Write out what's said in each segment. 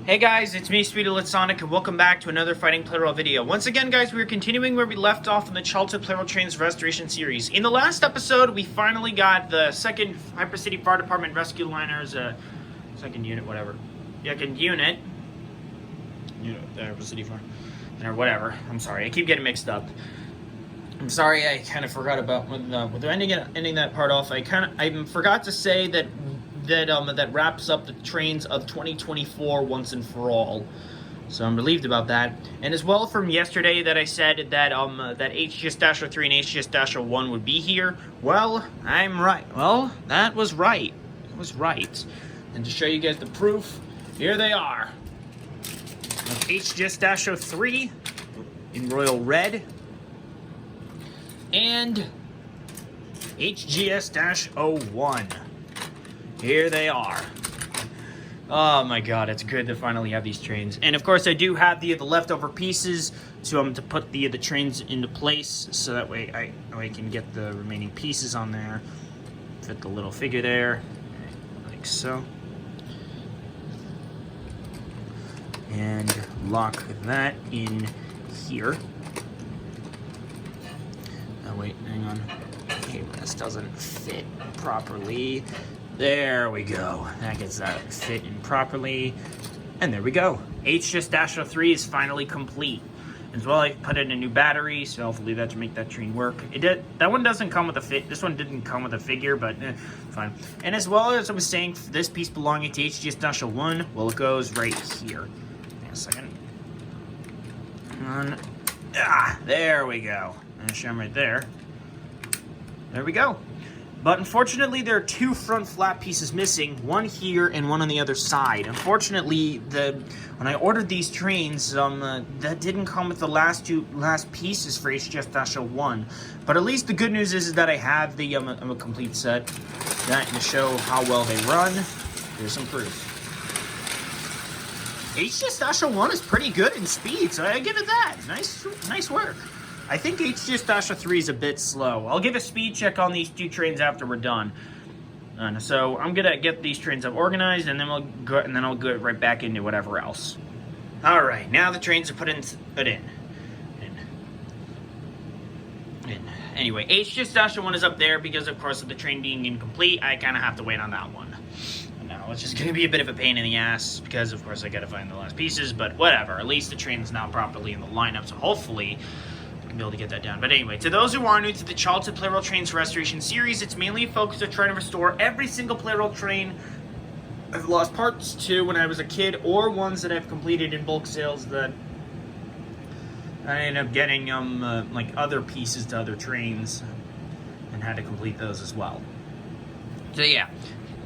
Hey guys, it's me, Sweet Sonic, and welcome back to another Fighting Plarail video. Once again, guys, we're continuing where we left off in the Childhood Plarail Trains Restoration series. In the last episode, we finally got the second Hypercity Fire Department Rescue Liners, second unit, whatever. Second unit. The Hypercity Fire, or whatever. I'm sorry, I keep getting mixed up. I'm sorry, I kind of forgot about with ending that part off. I forgot to say that wraps up the trains of 2024 once and for all. So I'm relieved about that. And as well from yesterday that I said that that HGS-03 and HGS-01 would be here. Well, I'm right. Well, that was right. It was right. And to show you guys the proof, here they are. HGS-03 in royal red and HGS-01. Here they are. Oh my god, it's good to finally have these trains. And of course I do have the leftover pieces to put the trains into place, so that way I can get the remaining pieces on there. Fit the little figure there, like so. And lock that in here. Oh wait, hang on. Okay, this doesn't fit properly. There we go. That gets that fit in properly. And there we go. HGS-03 is finally complete. As well, I put in a new battery, so hopefully that should make that train work. That one doesn't come with a fit. This one didn't come with a figure, but fine. And as well as I was saying, this piece belonging to HGS-01, well, it goes right here. Hang on a second. There we go. And show them right there. There we go. But unfortunately, there are two front flap pieces missing, one here and one on the other side. Unfortunately, when I ordered these trains, that didn't come with the last pieces for HGS-01. But at least the good news is that I have the a complete set. That to show how well they run. Here's some proof. HGS-01 is pretty good in speed, so I give it that. Nice work. I think HGS-03 is a bit slow. I'll give a speed check on these two trains after we're done. So I'm gonna get these trains up organized, and then I'll go right back into whatever else. All right, now the trains are put in. Anyway, HGS-01 is up there because, of course, of the train being incomplete. I kind of have to wait on that one. Now it's just gonna be a bit of a pain in the ass because, of course, I gotta find the last pieces. But whatever. At least the train is now properly in the lineup, so hopefully be able to get that down. But anyway, to those who are new to the Childhood Plarail Trains Restoration series, it's mainly focused on trying to restore every single Plarail train I've lost parts to when I was a kid, or ones that I've completed in bulk sales that I ended up getting like other pieces to other trains and had to complete those as well. So yeah,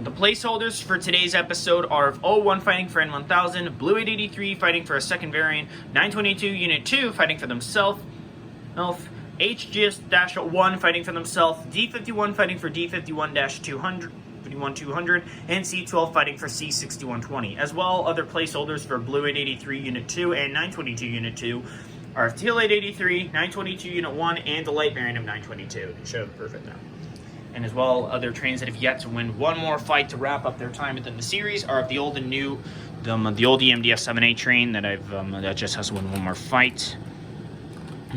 the placeholders for today's episode are 01 fighting for N1000, Blue 883 fighting for a second variant, 922 Unit 2 fighting for themselves, HGS-01 fighting for themselves, D51 fighting for D51-200, 51-200, and C12 fighting for C6120. As well, other placeholders for Blue 883 Unit 2 and 922 Unit 2 are Teal 883, 922 Unit 1, and the light variant of 922. To show the perfect now. And as well, other trains that have yet to win one more fight to wrap up their time within the series are the old and new, the old EMDF-7A train that that just has to win one more fight.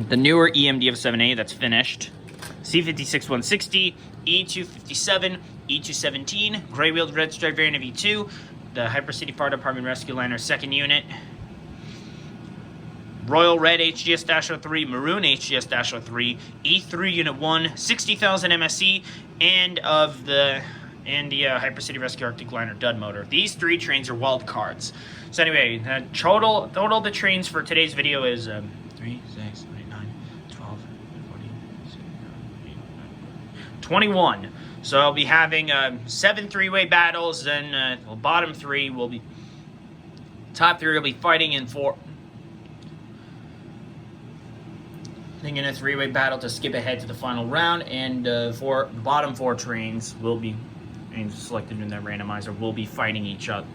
The newer EMDF-7A that's finished, C56-160, E257, E217, gray-wheeled red stripe variant of E2, the Hypercity Fire Department Rescue Liner second unit, Royal Red HGS-03, Maroon HGS-03, E3 Unit 1, 60,000 MSE, and the Hypercity Rescue Arctic Liner dud motor. These three trains are wild cards. So anyway, the total the trains for today's video is 3, 6, 8, 9, 12, 14, 16, 21. So I'll be having 7 three-way battles, and the bottom 3 will be, top 3 will be fighting in 4. In a 3-way battle to skip ahead to the final round, and the bottom 4 trains will be selected in that randomizer will be fighting each other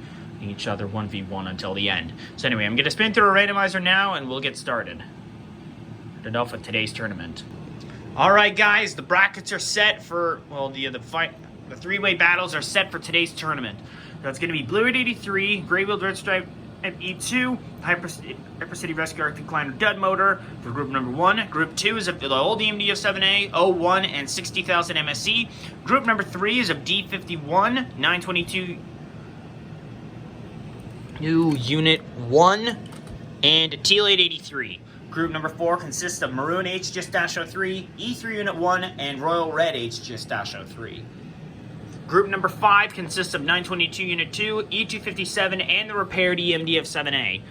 1v1 until the end. So anyway, I'm going to spin through a randomizer now, and we'll get started. Start off with today's tournament. All right, guys, the brackets are set for, well, the 3-way battles are set for today's tournament. So it's going to be Blue 883, Gray Wheeled Red Stripe And E2, Hypercity Rescue Arctic Liner Dud Motor for group number 1. Group 2 is of the old EMD of 7A, 01, and 60,000 MSE. Group number 3 is of D51, 922 new Unit 1, and TL883. Group number 4 consists of Maroon HGS-03, E3 Unit 1, and Royal Red HGS-03. Group number 5 consists of 922 Unit 2, E257, and the repaired EMD of 7A.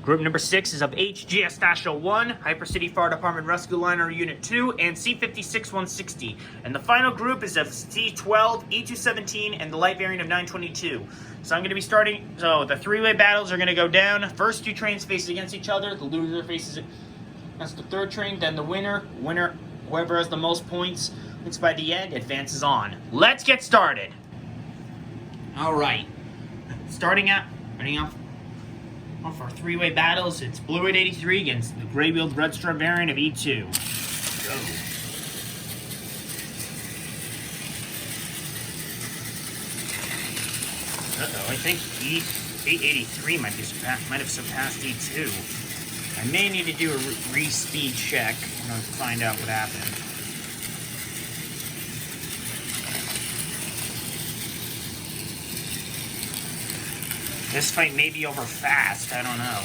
Group number 6 is of HGS-01, Hypercity Fire Department Rescue Liner Unit 2, and C56-160. And the final group is of C12, E217, and the light variant of 922. So I'm going to be starting, so the three-way battles are going to go down. First two trains face against each other. The loser faces against the third train, then the winner, whoever has the most points by the end, advances on. Let's get started. Alright. Starting off our three-way battles, it's Blue 883 against the gray-wheeled Red Star variant of E2. Go. Uh-oh, I think E883 might have surpassed E2. I may need to do a re-speed check in order to find out what happened. This fight may be over fast, I don't know.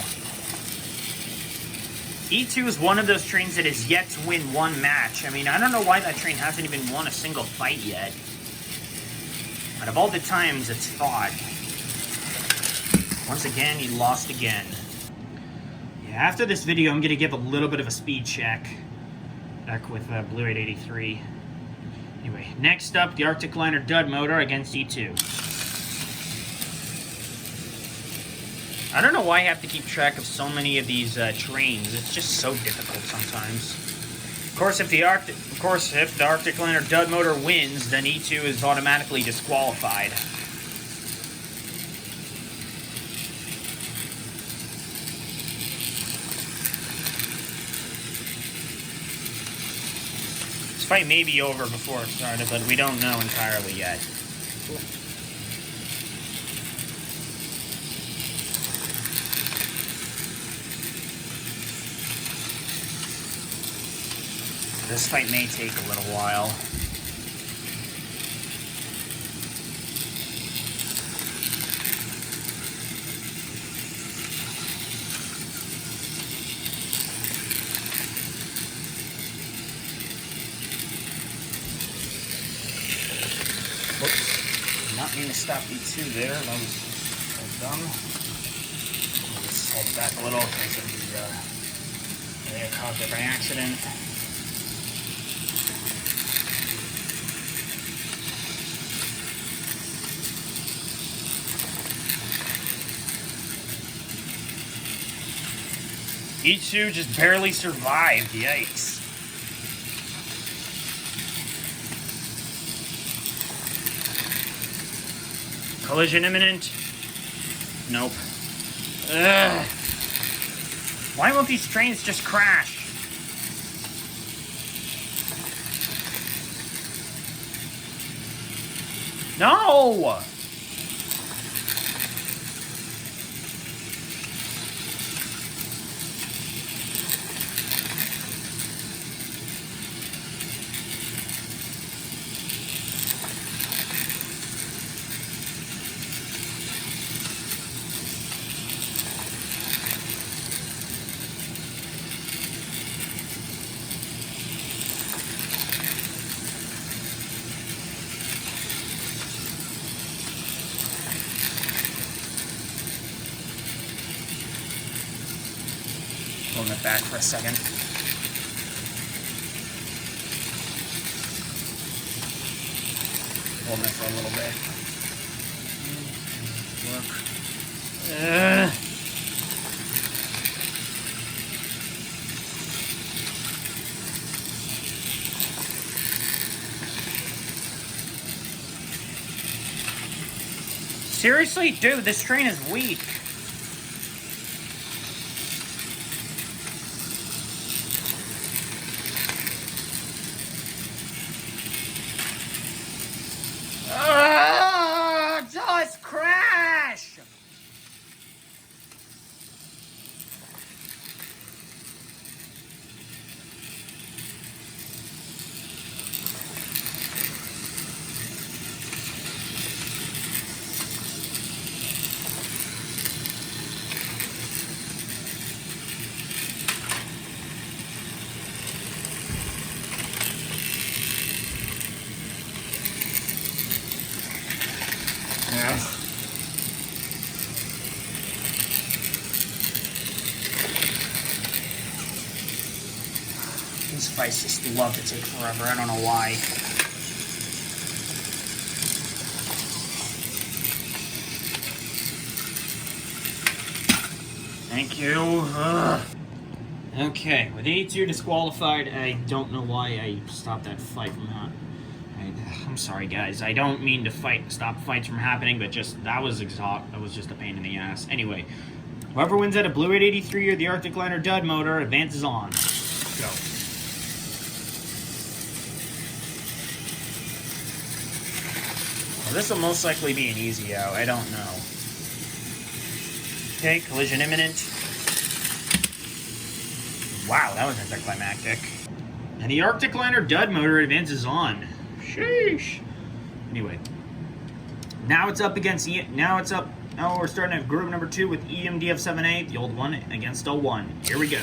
E2 is one of those trains that has yet to win one match. I mean, I don't know why that train hasn't even won a single fight yet. Out of all the times it's fought, once again, he lost again. Yeah, after this video, I'm going to give a little bit of a speed check. Back with Blue 883. Anyway, next up, the Arctic Liner Dud Motor against E2. I don't know why I have to keep track of so many of these trains. It's just so difficult sometimes. Of course, if the Arctic Liner Dud Motor wins, then E2 is automatically disqualified. This fight may be over before it started, but we don't know entirely yet. This fight may take a little while. Whoops. Did not mean to stop E2 there. That was dumb. I'll just hold back a little because of the I caused it by accident. E2 just barely survived, yikes. Collision imminent? Nope. Ugh. Why won't these trains just crash? No! Pulling it back for a second. Holding it for a little bit. Look. Seriously? Dude, this train is weak. Just crash! fights just love to take forever. I don't know why. Thank you. Ugh. Okay, with 82 disqualified, I don't know why I stopped that fight from happening. I'm sorry, guys. I don't mean to stop fights from happening, but that was just a pain in the ass. Anyway, whoever wins out of Blue 883 or the Arctic Liner Dud motor advances on. Go. Well, this will most likely be an easy out. I don't know. Okay, collision imminent. Wow, that was anticlimactic. And the Arctic Liner Dud motor advances on. Sheesh. Anyway, now it's up against now we're starting at group number 2 with EMDF-7A, the old one, against 01. Here we go.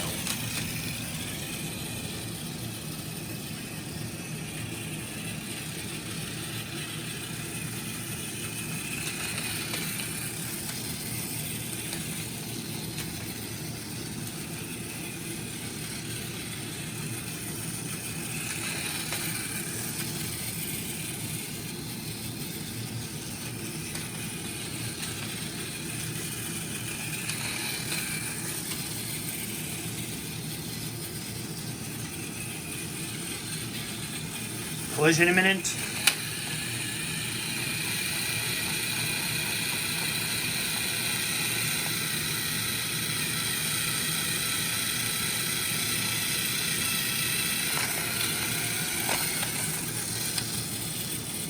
Collision imminent.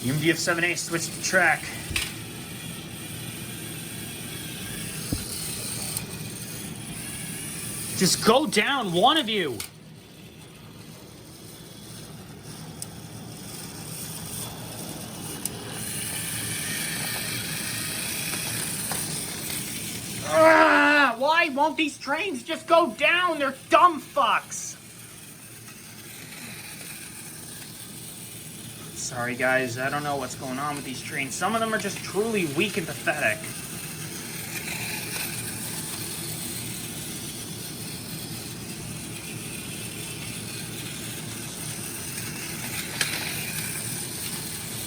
UMDF-7A switched to track. Just go down, one of you! Why won't these trains just go down? They're dumb fucks! Sorry guys, I don't know what's going on with these trains. Some of them are just truly weak and pathetic.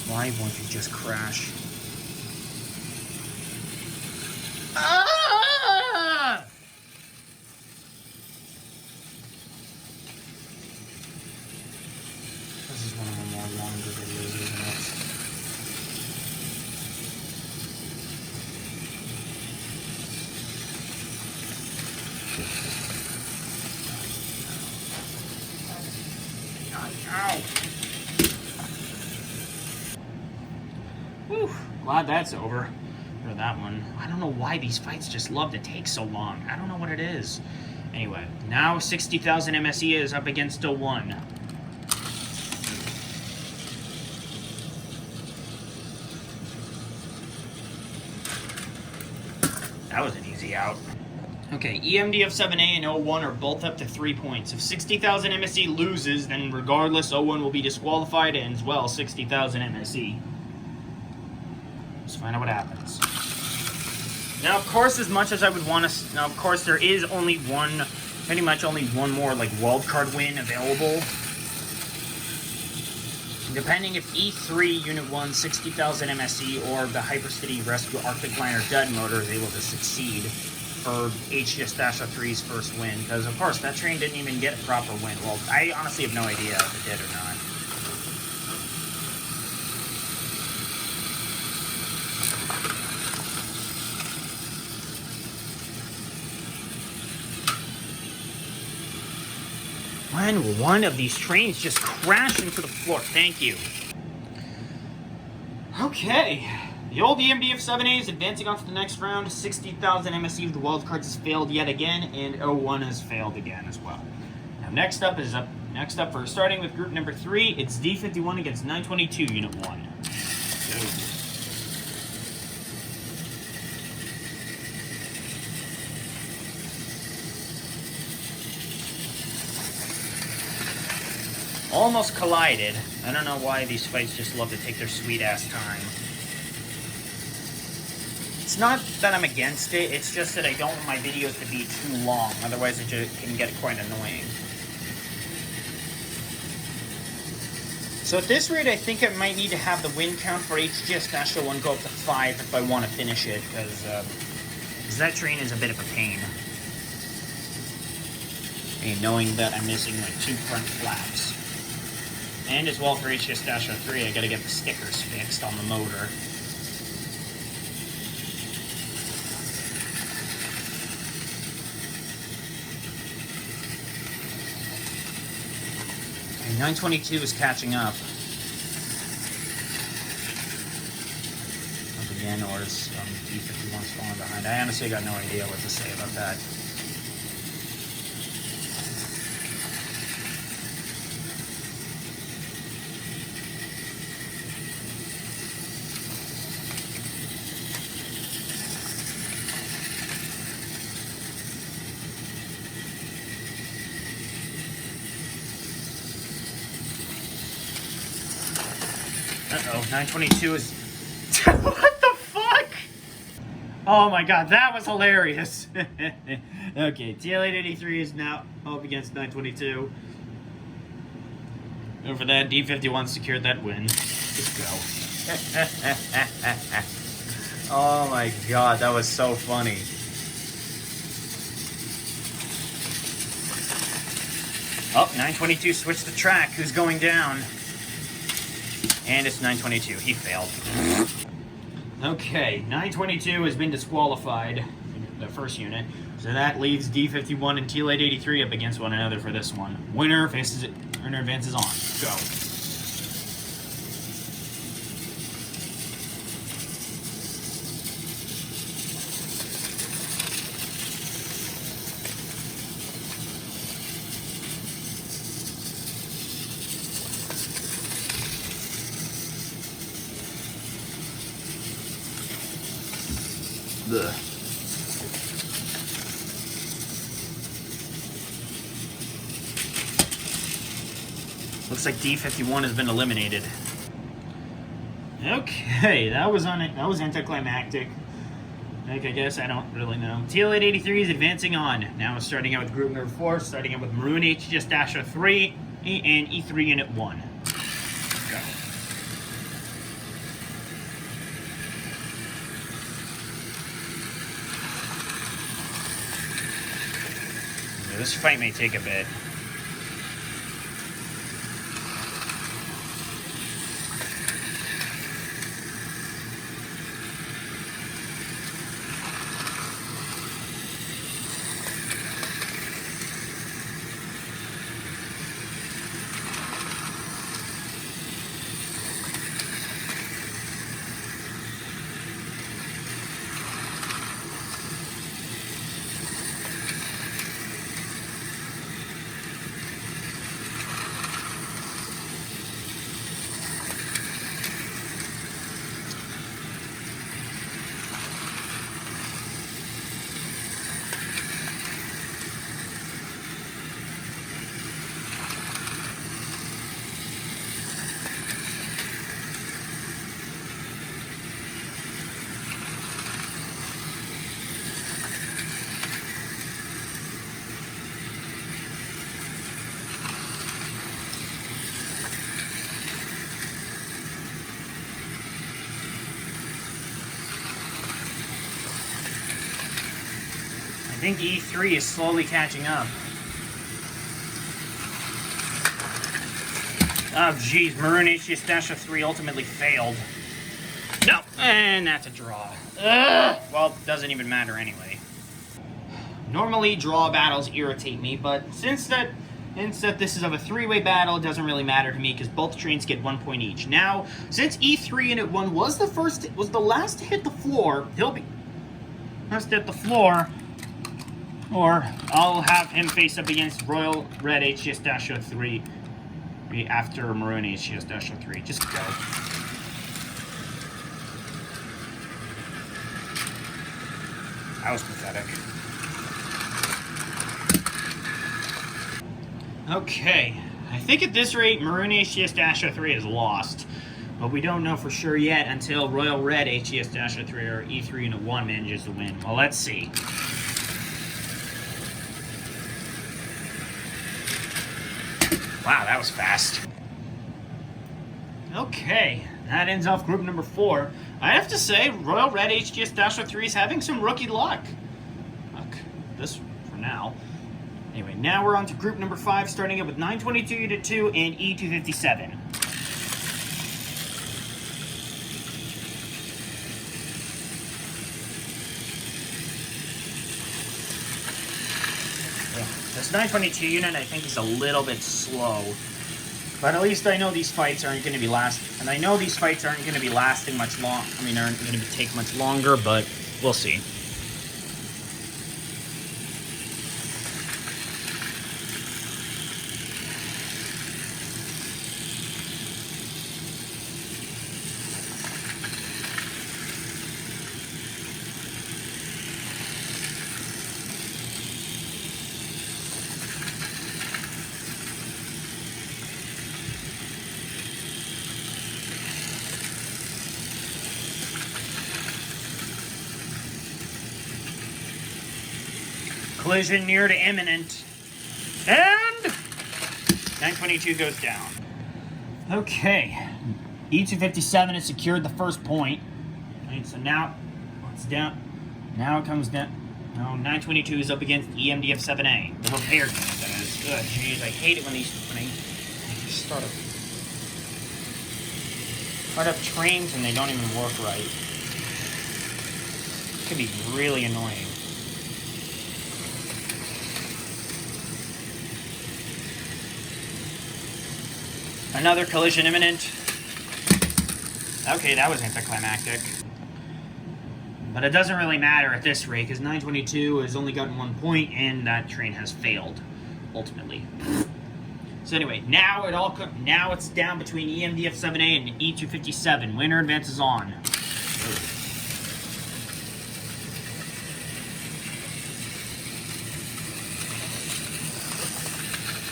Why won't you just crash? Ah! This is one of the more longer videos, isn't it? Ow. Whew, glad that's over. Or that one. I don't know why these fights just love to take so long. I don't know what it is. Anyway, now 60,000 MSE is up against 01. That was an easy out. Okay, EMDF-7A and 01 are both up to 3 points. If 60,000 MSE loses, then regardless, 01 will be disqualified and as well 60,000 MSE. Let's find out what happens. Now, of course, as much as I would want to... Now, of course, there is only one... Pretty much only one more, like, wildcard win available. Depending if E3 Unit 1, 60,000 MSE, or the Hypercity Rescue Arctic Liner Dud motor is able to succeed for HGS-03's first win. Because, of course, that train didn't even get a proper win. Well, I honestly have no idea if it did or not. When will one of these trains just crash into the floor? Thank you. Okay. The old EMDF-7A is advancing on to the next round. 60,000 MSE of the wildcards has failed yet again, and 01 has failed again as well. Now, next up for starting with group number 3, it's D51 against 922 Unit 1. Go. Almost collided. I don't know why these fights just love to take their sweet ass time. It's not that I'm against it, it's just that I don't want my videos to be too long, otherwise it can get quite annoying. So at this rate, I think I might need to have the win count for HGS-01 go up to 5 if I want to finish it, because that train is a bit of a pain. And knowing that I'm missing like 2 front flaps. And as well for HGS-03, I gotta get the stickers fixed on the motor. And 922 is catching up. Up again, or is D51's falling behind. I honestly got no idea what to say about that. Uh-oh, 922 is... What the fuck? Oh my god, that was hilarious. Okay, TL883 is now up against 922. Over that, D51 secured that win. Let's go. Oh my god, that was so funny. Oh, 922 switched the track. Who's going down? And it's 922. He failed. Okay, 922 has been disqualified, the first unit. So that leaves D51 and TL883 up against one another for this one. Winner advances on. Go. Ugh. Looks like D51 has been eliminated. Okay, that was anticlimactic. Like, I guess I don't really know. TL883 is advancing on. Now it's starting out with group number 4, starting out with Maroon HGS-03 and E3 Unit 1. Go. This fight may take a bit. I think E3 is slowly catching up. Oh geez, Maroon HGS-03 ultimately failed. No, and that's a draw. Ugh. Well, it doesn't even matter anyway. Normally draw battles irritate me, but since that this is of a 3-way battle, it doesn't really matter to me because both trains get 1 point each. Now, since E3 Unit 1 was the last to hit the floor, he'll be last to hit the floor. Or I'll have him face up against Royal Red HGS-03 after Maroon HGS-03. Just go. That was pathetic. Okay. I think at this rate, Maroon HGS-03 is lost. But we don't know for sure yet until Royal Red HGS-03 or E3 Unit 1 manages to win. Well, let's see. Wow, that was fast. Okay, that ends off group number 4. I have to say, Royal Red HGS-03 is having some rookie luck. Look, this for now. Anyway, now we're on to group number 5, starting up with 922 Unit 2 and E257. This 922 unit, I think, is a little bit slow. But at least I know these fights aren't going to be lasting. And I know these fights aren't going to be lasting much long. I mean, aren't going to take much longer, but we'll see. Collision near to imminent. And 922 goes down. Okay. E257 has secured the first point. Right, so now it's down. Now it comes down. No, 922 is up against EMDF-7A. The repair unit, that is. Good. Jeez, I hate it when I start up trains and they don't even work right. It can be really annoying. Another collision imminent. Okay, that was anticlimactic. But it doesn't really matter at this rate, because 922 has only gotten 1 point, and that train has failed, ultimately. So anyway, now it's down between EMDF-7A and E257. Winner advances on.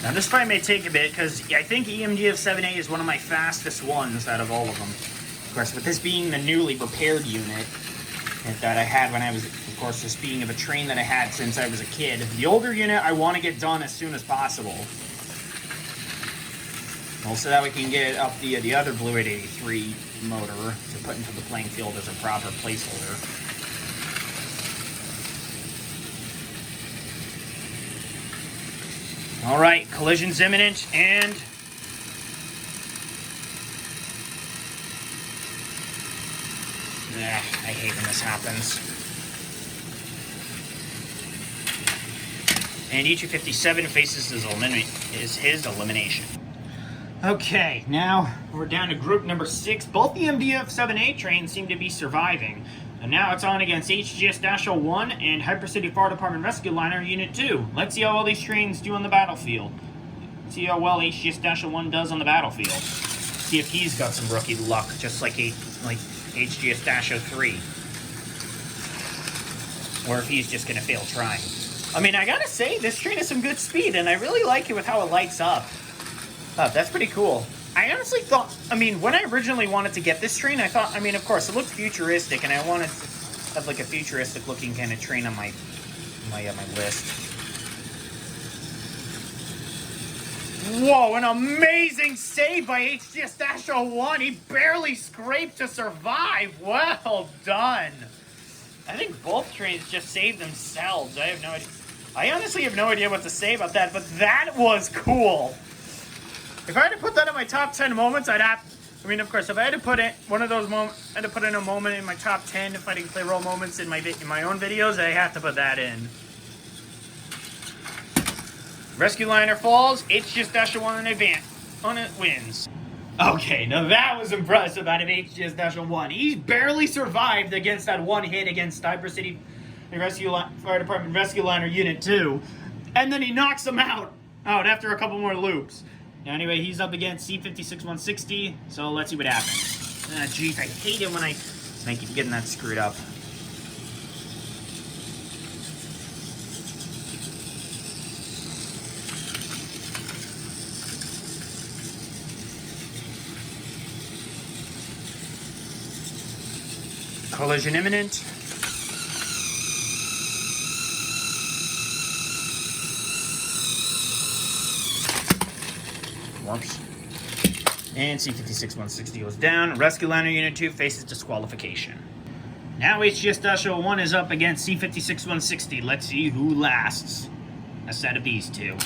Now this fight may take a bit, because I think EMDF-7A is one of my fastest ones out of all of them. Of course, with this being the newly repaired unit that I had when I was, of course, this being of a train that I had since I was a kid. The older unit I want to get done as soon as possible. Also, that we can get up the other Blue 883 motor to put into the playing field as a proper placeholder. Alright, collision's imminent, and I hate when this happens. And E257 faces his elimination. Okay, now we're down to group number 6. Both the EMDF-7A trains seem to be surviving. And now it's on against HGS-01 and Hypercity Fire Department Rescue Liner Unit 2. Let's see how all these trains do on the battlefield. See how well HGS-01 does on the battlefield. See if he's got some rookie luck, just like HGS-03. Or if he's just going to fail trying. I mean, I gotta say, this train has some good speed, and I really like it with how it lights up. Oh, that's pretty cool. I honestly thought, I mean, when I originally wanted to get this train, I thought, I mean, of course, it looked futuristic, and I wanted to have like a futuristic looking kind of train on my list. Whoa, an amazing save by HGS-01. He barely scraped to survive. Well done. I think both trains just saved themselves. I have no idea. I honestly have no idea what to say about that, but that was cool. If I had to put that in my top 10 moments, I'd have... I mean, of course, if I had to put it one of those moments, I had to put in a moment in my top 10 fighting play role moments in my own videos, I have to put that in. Rescue liner falls, HGS-01 in advance. On it wins. Okay, now that was impressive out of HGS-01. He barely survived against that one hit against Hypercity Fire Department Rescue Liner Unit 2. And then he knocks him out after a couple more loops. Now, anyway, he's up against C56-160, so let's see what happens. Jeez, I hate it when I keep getting that screwed up. Collision imminent. Warps. And C56-160 goes down. Rescue Liner Unit 2 faces disqualification. Now HGS-01 is up against C56-160. Let's see who lasts a set of these two.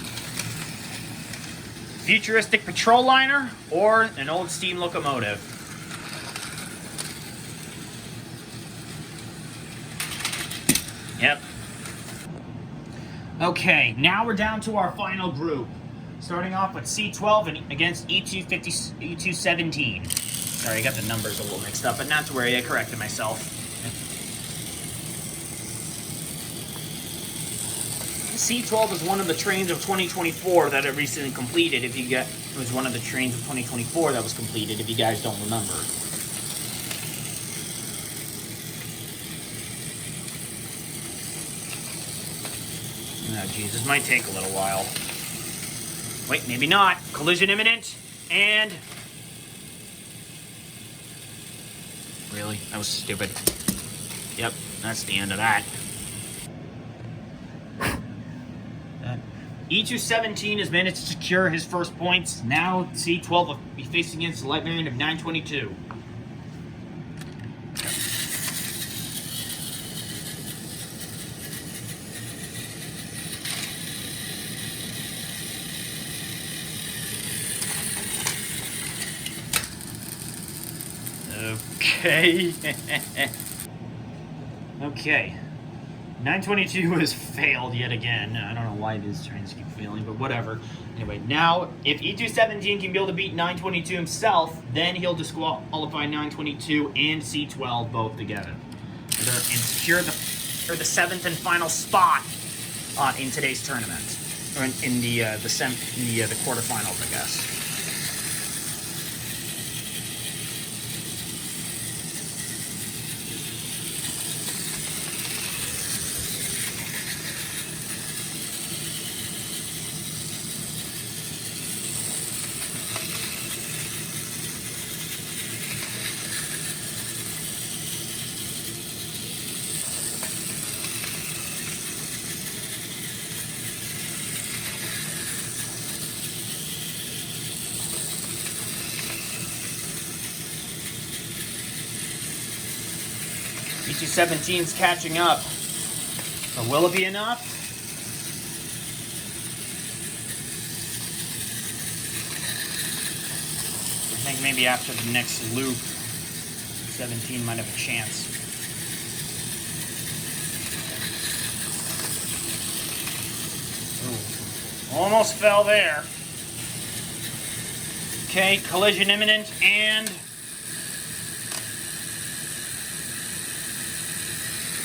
Futuristic patrol liner or an old steam locomotive. Yep. Okay, now we're down to our final group. Starting off with C12 and against E217. Sorry, I got the numbers a little mixed up, but not to worry, I corrected myself. C12 is one of the trains of 2024 that it recently completed. It was one of the trains of 2024 that was completed, if you guys don't remember. Oh, geez, this might take a little while. Wait, maybe not. Collision imminent, and... Really? That was stupid. Yep, that's the end of that. E217 has managed to secure his first points. Now C12 will be facing against the light variant of 922. Okay. Okay. 922 has failed yet again. I don't know why these trains keep failing, but whatever. Anyway, now, if E217 can be able to beat 922 himself, then he'll disqualify 922 and C12 both together. And secure the 7th and final spot in today's tournament. Or in the quarterfinals, I guess. E217's catching up. But will it be enough? I think maybe after the next loop, 17 might have a chance. Ooh. Almost fell there. Okay, collision imminent, and...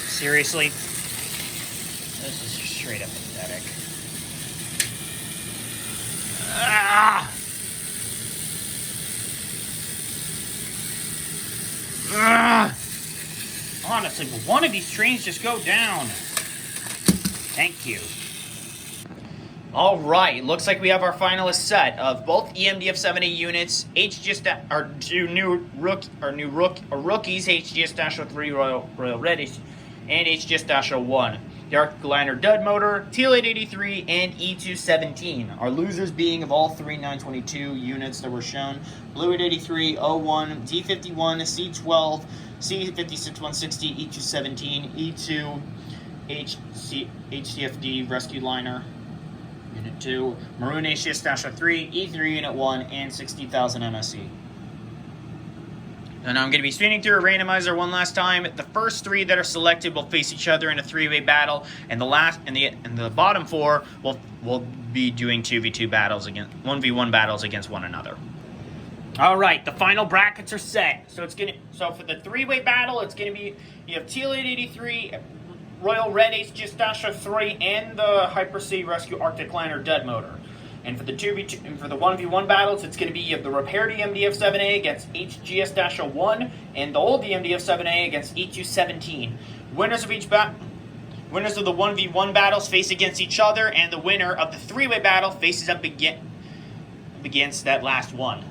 Seriously? This is straight up pathetic. Ah! Ah! Honestly, will one of these trains just go down? Thank you. Alright, looks like we have our finalist set of both EMDF-7A units, our rookies, HGS-03 Royal Reddish, and HGS-01. The Arctic Liner Dud Motor, TL-883, and E217. Our losers being of all three 922 units that were shown: Blue 883, 01, D51, C12, C56-160, E217, E2, HCFD Rescue Liner Unit 2, Maroon HGS-03, E3 Unit 1, and 60,000 MSE. And I'm going to be spinning through a randomizer one last time. The first three that are selected will face each other in a three-way battle, and the bottom four will be doing 2v2 battles against 1v1 battles against one another. All right, the final brackets are set. So for the three-way battle, it's going to be, you have TL-883, Royal Red HGS-03, and the Hyper C Rescue Arctic Liner Dud Motor. And for the 1v1 battles, it's going to be the repaired EMDF-7A against HGS-01 and the old EMDF-7A against E217. Winners of the 1v1 battles face against each other, and the winner of the three-way battle faces up against that last one.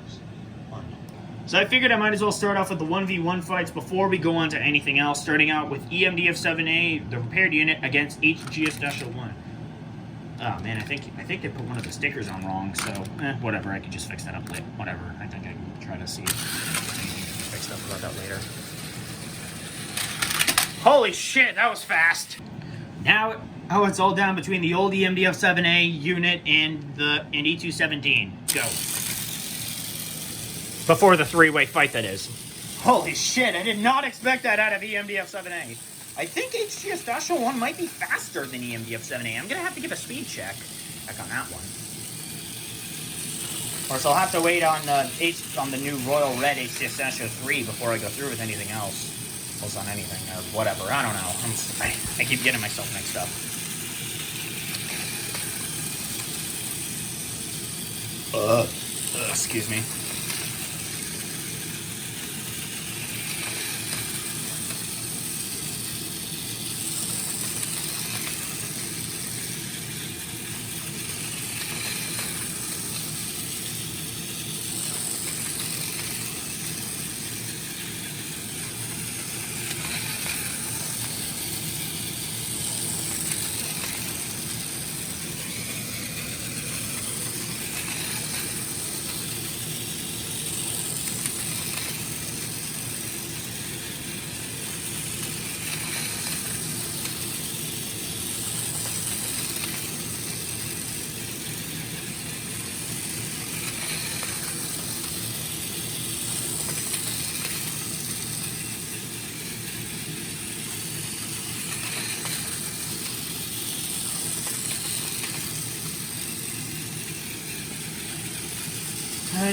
So I figured I might as well start off with the 1v1 fights before we go on to anything else, starting out with EMDF-7A, the repaired unit, against HGS-01. Oh man, I think they put one of the stickers on wrong, so whatever, I can just fix that up later. Whatever. I think I can try to see if anything can be fixed up about that later. Holy shit, that was fast! Now, it's all down between the old EMDF-7A unit and E217. Go. Before the three-way fight, that is. Holy shit, I did not expect that out of EMDF-7A. I think HGS-01 might be faster than EMDF-7A. I'm gonna have to give a speed check on that one. Of course, I'll have to wait on the new Royal Red HGS-03 before I go through with anything else. On anything or whatever. I don't know. I keep getting myself mixed up. Excuse me.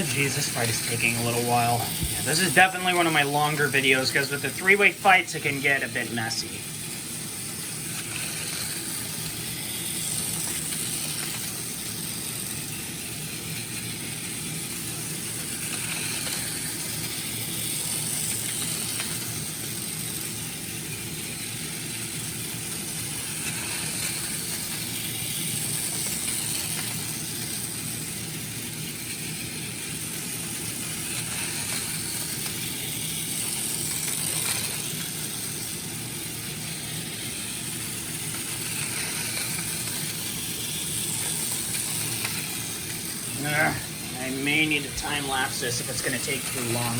Geez, this fight is taking a little while. Yeah, this is definitely one of my longer videos because with the three-way fights, it can get a bit messy. I may need to time lapse this if it's going to take too long.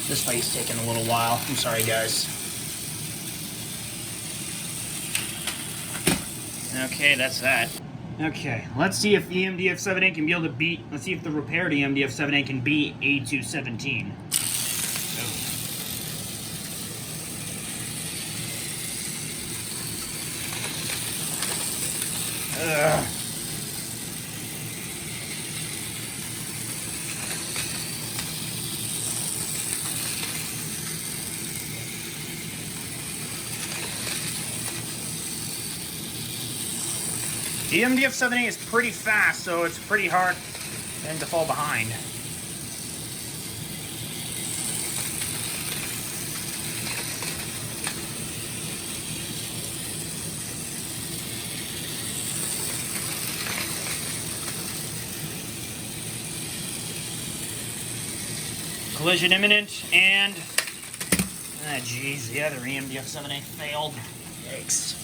This fight's taking a little while. I'm sorry, guys. Okay, that's that. Okay, let's see if the EMDF-7A can be able to beat... Let's see if the repaired EMDF-7A can beat A217. Ugh. The EMDF-7A is pretty fast, so it's pretty hard for him to fall behind. Collision imminent, and... ah, geez, the other EMDF-7A failed. Yikes.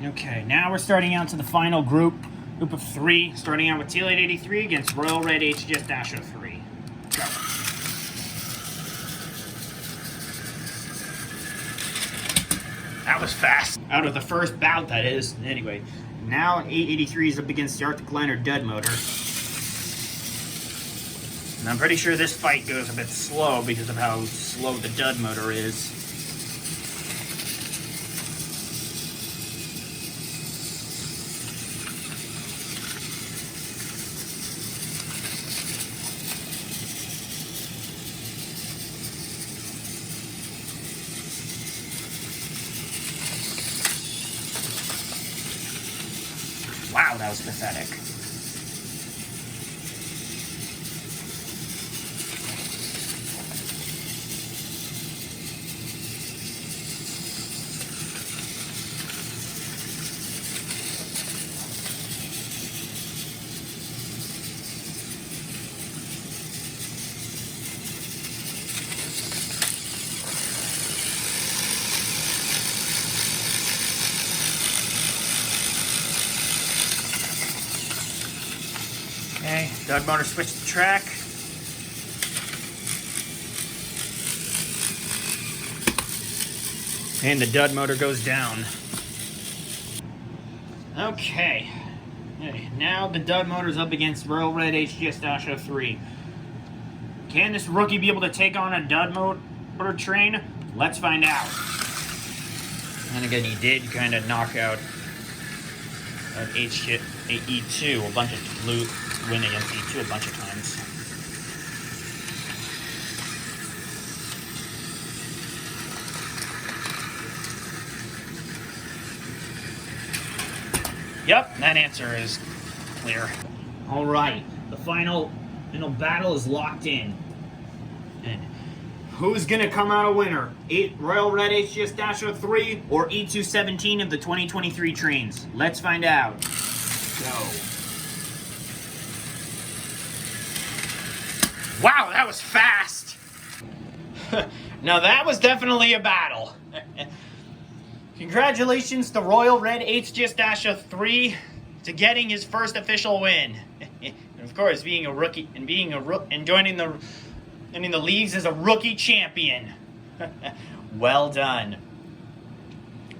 Okay, now we're starting out to the final group of three, starting out with TL-883 against Royal Red HGS-03. Go. That was fast. Out of the first bout, that is. Anyway, now 883 is up against the Arctic Liner Dud Motor. And I'm pretty sure this fight goes a bit slow because of how slow the Dud Motor is. Wow, that was pathetic. Okay, dud motor switched to track. And the dud motor goes down. Okay. Now the dud motor's up against Royal Red HGS-03. Can this rookie be able to take on a dud motor train? Let's find out. And again, he did kind of knock out E2 a bunch of win against E2 a bunch of times. Yep, that answer is clear. All right, the final battle is locked in. And who's gonna come out a winner? Royal Red HGS-03 or E217 of the 2023 trains? Let's find out. Go. Wow, that was fast. Now that was definitely a battle. Congratulations to Royal Red HGS-03 to getting his first official win. And of course, being a rookie and joining the leagues as a rookie champion. Well done.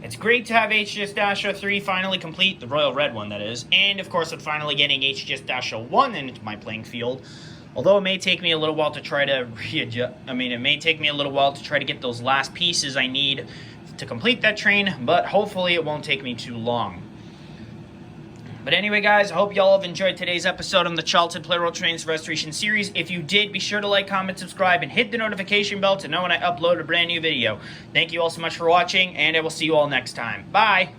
It's great to have HGS-03 finally complete, the Royal Red one that is, and of course with finally getting HGS-01 into my playing field. Although it may take me a little while to try to readjust, it may take me a little while to try to get those last pieces I need to complete that train, but hopefully it won't take me too long. But anyway, guys, I hope y'all have enjoyed today's episode on the Childhood Plarail Trains Restoration series. If you did, be sure to like, comment, subscribe, and hit the notification bell to know when I upload a brand new video. Thank you all so much for watching, and I will see you all next time. Bye!